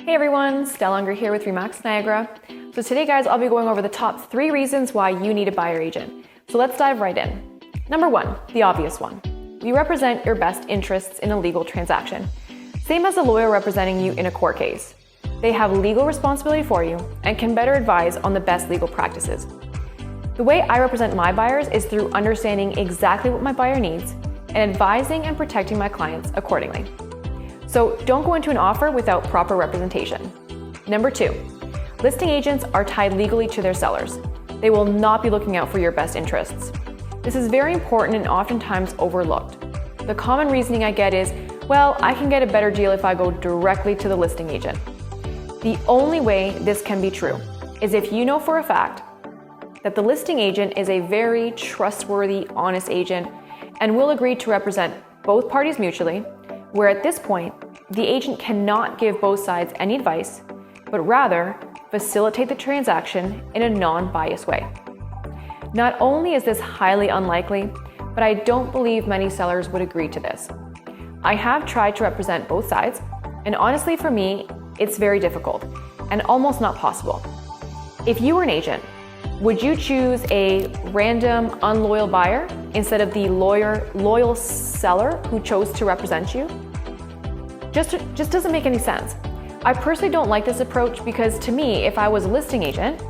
Hey everyone, Stella here with Remax Niagara. So today guys, I'll be going over the top 3 reasons why you need a buyer agent. So let's dive right in. Number 1, the obvious one. We represent your best interests in a legal transaction. Same as a lawyer representing you in a court case. They have legal responsibility for you and can better advise on the best legal practices. The way I represent my buyers is through understanding exactly what my buyer needs and advising and protecting my clients accordingly. So don't go into an offer without proper representation. Number 2, listing agents are tied legally to their sellers. They will not be looking out for your best interests. This is very important and oftentimes overlooked. The common reasoning I get is, well, I can get a better deal if I go directly to the listing agent. The only way this can be true is if you know for a fact that the listing agent is a very trustworthy, honest agent and will agree to represent both parties mutually, where at this point, the agent cannot give both sides any advice, but rather facilitate the transaction in a non-biased way. Not only is this highly unlikely, but I don't believe many sellers would agree to this. I have tried to represent both sides, and honestly for me, it's very difficult and almost not possible. If you were an agent, would you choose a random, unloyal buyer instead of the loyal seller who chose to represent you? Just doesn't make any sense. I personally don't like this approach because to me, if I was a listing agent,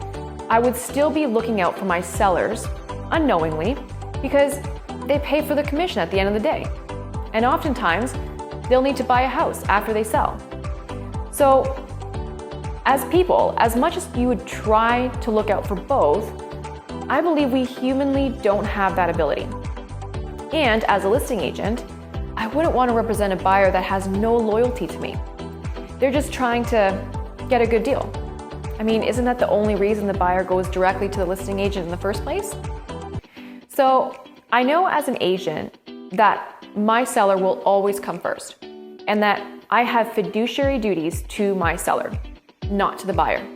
I would still be looking out for my sellers unknowingly because they pay for the commission at the end of the day. And oftentimes, they'll need to buy a house after they sell. So, as people, as much as you would try to look out for both, I believe we humanly don't have that ability. And as a listing agent, I wouldn't want to represent a buyer that has no loyalty to me. They're just trying to get a good deal. I mean, isn't that the only reason the buyer goes directly to the listing agent in the first place? So I know as an agent that my seller will always come first and that I have fiduciary duties to my seller, not to the buyer.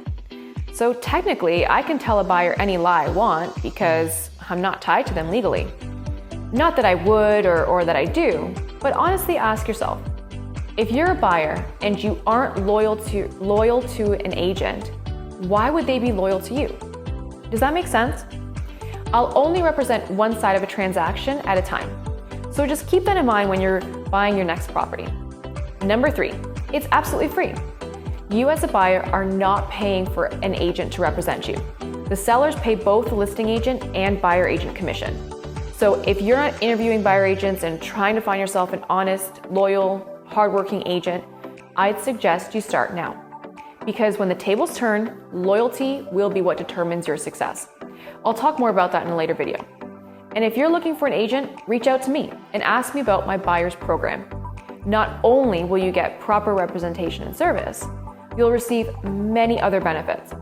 So technically, I can tell a buyer any lie I want because I'm not tied to them legally. Not that I would or that I do, but honestly ask yourself, if you're a buyer and you aren't loyal to an agent, why would they be loyal to you? Does that make sense? I'll only represent one side of a transaction at a time. So just keep that in mind when you're buying your next property. Number 3, it's absolutely free. You as a buyer are not paying for an agent to represent you. The sellers pay both the listing agent and buyer agent commission. So if you're not interviewing buyer agents and trying to find yourself an honest, loyal, hardworking agent, I'd suggest you start now. Because when the tables turn, loyalty will be what determines your success. I'll talk more about that in a later video. And if you're looking for an agent, reach out to me and ask me about my buyer's program. Not only will you get proper representation and service, you'll receive many other benefits,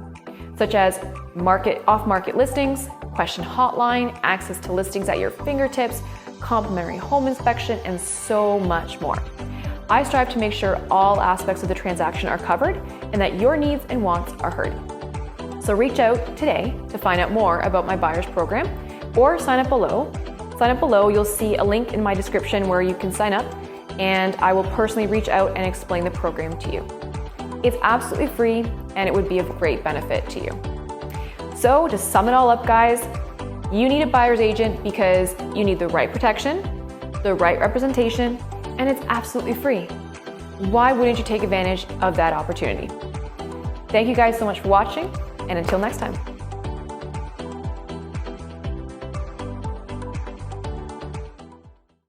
such as off-market listings, question hotline, access to listings at your fingertips, complimentary home inspection, and so much more. I strive to make sure all aspects of the transaction are covered and that your needs and wants are heard. So reach out today to find out more about my buyer's program or sign up below. Sign up below, you'll see a link in my description where you can sign up and I will personally reach out and explain the program to you. It's absolutely free and it would be of great benefit to you. So to sum it all up, guys, you need a buyer's agent because you need the right protection, the right representation, and it's absolutely free. Why wouldn't you take advantage of that opportunity? Thank you guys so much for watching, and until next time.